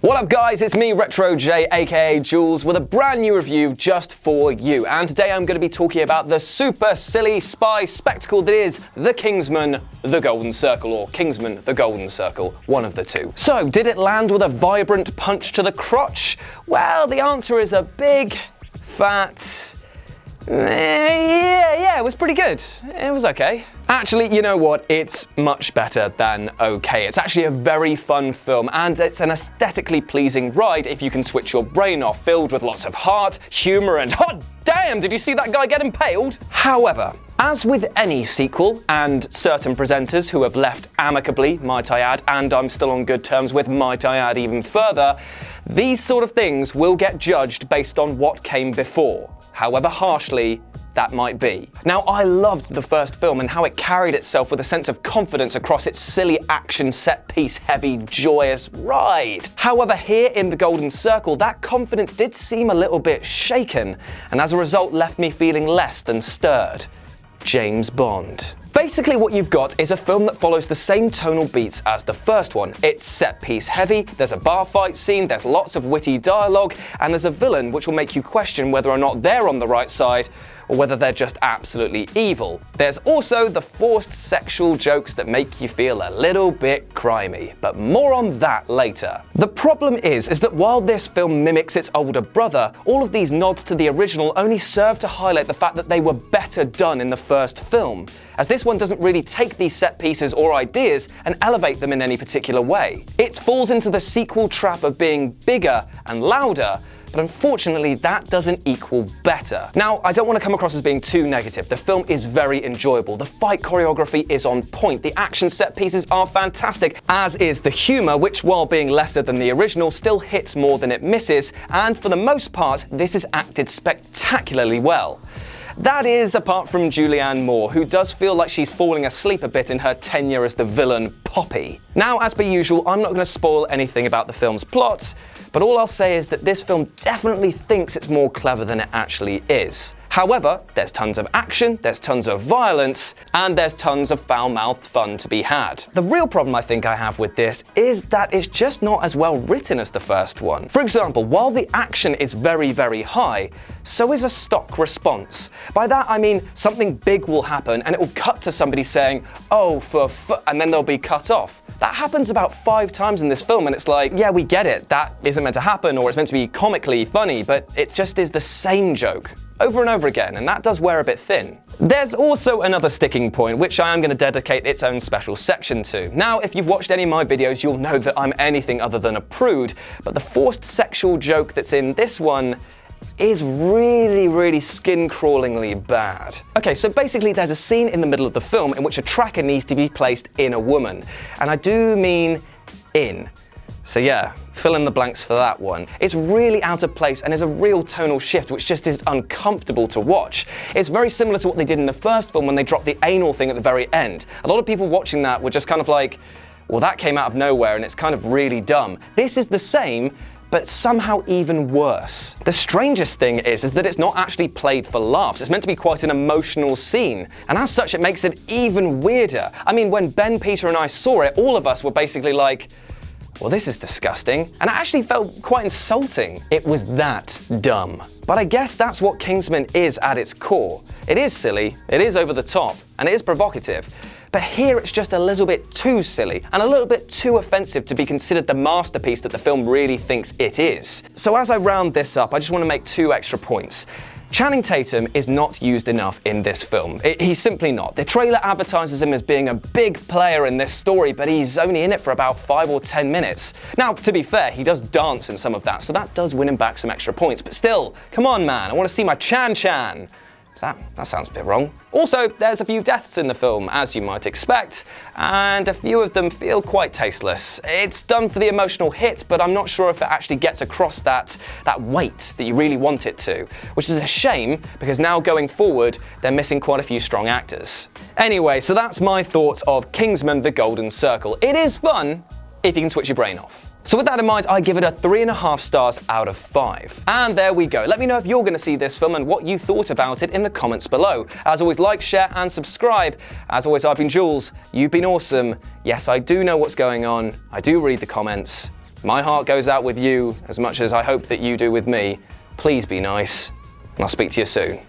What up guys, it's me Retro J aka Jules with a brand new review just for you, and today I'm going to be talking about the super silly spy spectacle that is The Kingsman, The Golden Circle, or Kingsman, The Golden Circle, one of the two. So, did it land with a vibrant punch to the crotch? Well, the answer is a big, fat... Yeah, it was pretty good. It was okay. Actually, you know what? It's much better than okay. It's actually a very fun film, and it's an aesthetically pleasing ride if you can switch your brain off, filled with lots of heart, humor, and hot damn, did you see that guy get impaled? However, as with any sequel, and certain presenters who have left amicably, might I add, and I'm still on good terms with, might I add, even further, these sort of things will get judged based on what came before, however harshly that might be. Now, I loved the first film and how it carried itself with a sense of confidence across its silly action, set-piece, heavy, joyous ride. However, here in The Golden Circle, that confidence did seem a little bit shaken, and as a result left me feeling less than stirred. James Bond. Basically what you've got is a film that follows the same tonal beats as the first one. It's set-piece heavy, there's a bar fight scene, there's lots of witty dialogue, and there's a villain which will make you question whether or not they're on the right side or whether they're just absolutely evil. There's also the forced sexual jokes that make you feel a little bit crimey, but more on that later. The problem is that while this film mimics its older brother, all of these nods to the original only serve to highlight the fact that they were better done in the first film, as this one doesn't really take these set pieces or ideas and elevate them in any particular way. It falls into the sequel trap of being bigger and louder, but unfortunately that doesn't equal better. Now, I don't want to come across as being too negative. The film is very enjoyable. The fight choreography is on point. The action set pieces are fantastic, as is the humor, which while being lesser than the original, still hits more than it misses, and for the most part, this is acted spectacularly well. That is, apart from Julianne Moore, who does feel like she's falling asleep a bit in her tenure as the villain, Poppy. Now, as per usual, I'm not going to spoil anything about the film's plot, but all I'll say is that this film definitely thinks it's more clever than it actually is. However, there's tons of action, there's tons of violence, and there's tons of foul-mouthed fun to be had. The real problem I think I have with this is that it's just not as well written as the first one. For example, while the action is very, very high, so is a stock response. By that I mean something big will happen and it will cut to somebody saying, "Oh, and then they'll be cut off. That happens about 5 times in this film, and it's like, yeah, we get it, that isn't meant to happen, or it's meant to be comically funny, but it just is the same joke over and over again, and that does wear a bit thin. There's also another sticking point, which I am going to dedicate its own special section to. Now, if you've watched any of my videos, you'll know that I'm anything other than a prude, but the forced sexual joke that's in this one is really skin-crawlingly bad. Okay, so basically there's a scene in the middle of the film in which a tracker needs to be placed in a woman, and I do mean in. So yeah, fill in the blanks for that one. It's really out of place and is a real tonal shift which just is uncomfortable to watch. It's very similar to what they did in the first film when they dropped the anal thing at the very end. A lot of people watching that were just kind of like, well, that came out of nowhere and it's kind of really dumb. This is the same, but somehow even worse. The strangest thing is that it's not actually played for laughs. It's meant to be quite an emotional scene, and as such it makes it even weirder. I mean, when Ben, Peter and I saw it, all of us were basically like, well, this is disgusting, and it actually felt quite insulting. It was that dumb. But I guess that's what Kingsman is at its core. It is silly, it is over the top, and it is provocative. But here it's just a little bit too silly and a little bit too offensive to be considered the masterpiece that the film really thinks it is. So as I round this up, I just want to make 2 extra points. Channing Tatum is not used enough in this film. He's simply not. The trailer advertises him as being a big player in this story, but he's only in it for about 5 or 10 minutes. Now, to be fair, he does dance in some of that, so that does win him back some extra points. But still, come on, man, I want to see my Chan. That sounds a bit wrong. Also, there's a few deaths in the film, as you might expect, and a few of them feel quite tasteless. It's done for the emotional hit, but I'm not sure if it actually gets across that weight that you really want it to, which is a shame, because now going forward, they're missing quite a few strong actors. Anyway, so that's my thoughts of Kingsman: The Golden Circle. It is fun if you can switch your brain off. So with that in mind, I give it a 3.5 stars out of 5. And there we go. Let me know if you're going to see this film and what you thought about it in the comments below. As always, like, share, and subscribe. As always, I've been Jules. You've been awesome. Yes, I do know what's going on. I do read the comments. my heart goes out with you as much as I hope that you do with me. Please be nice, and I'll speak to you soon.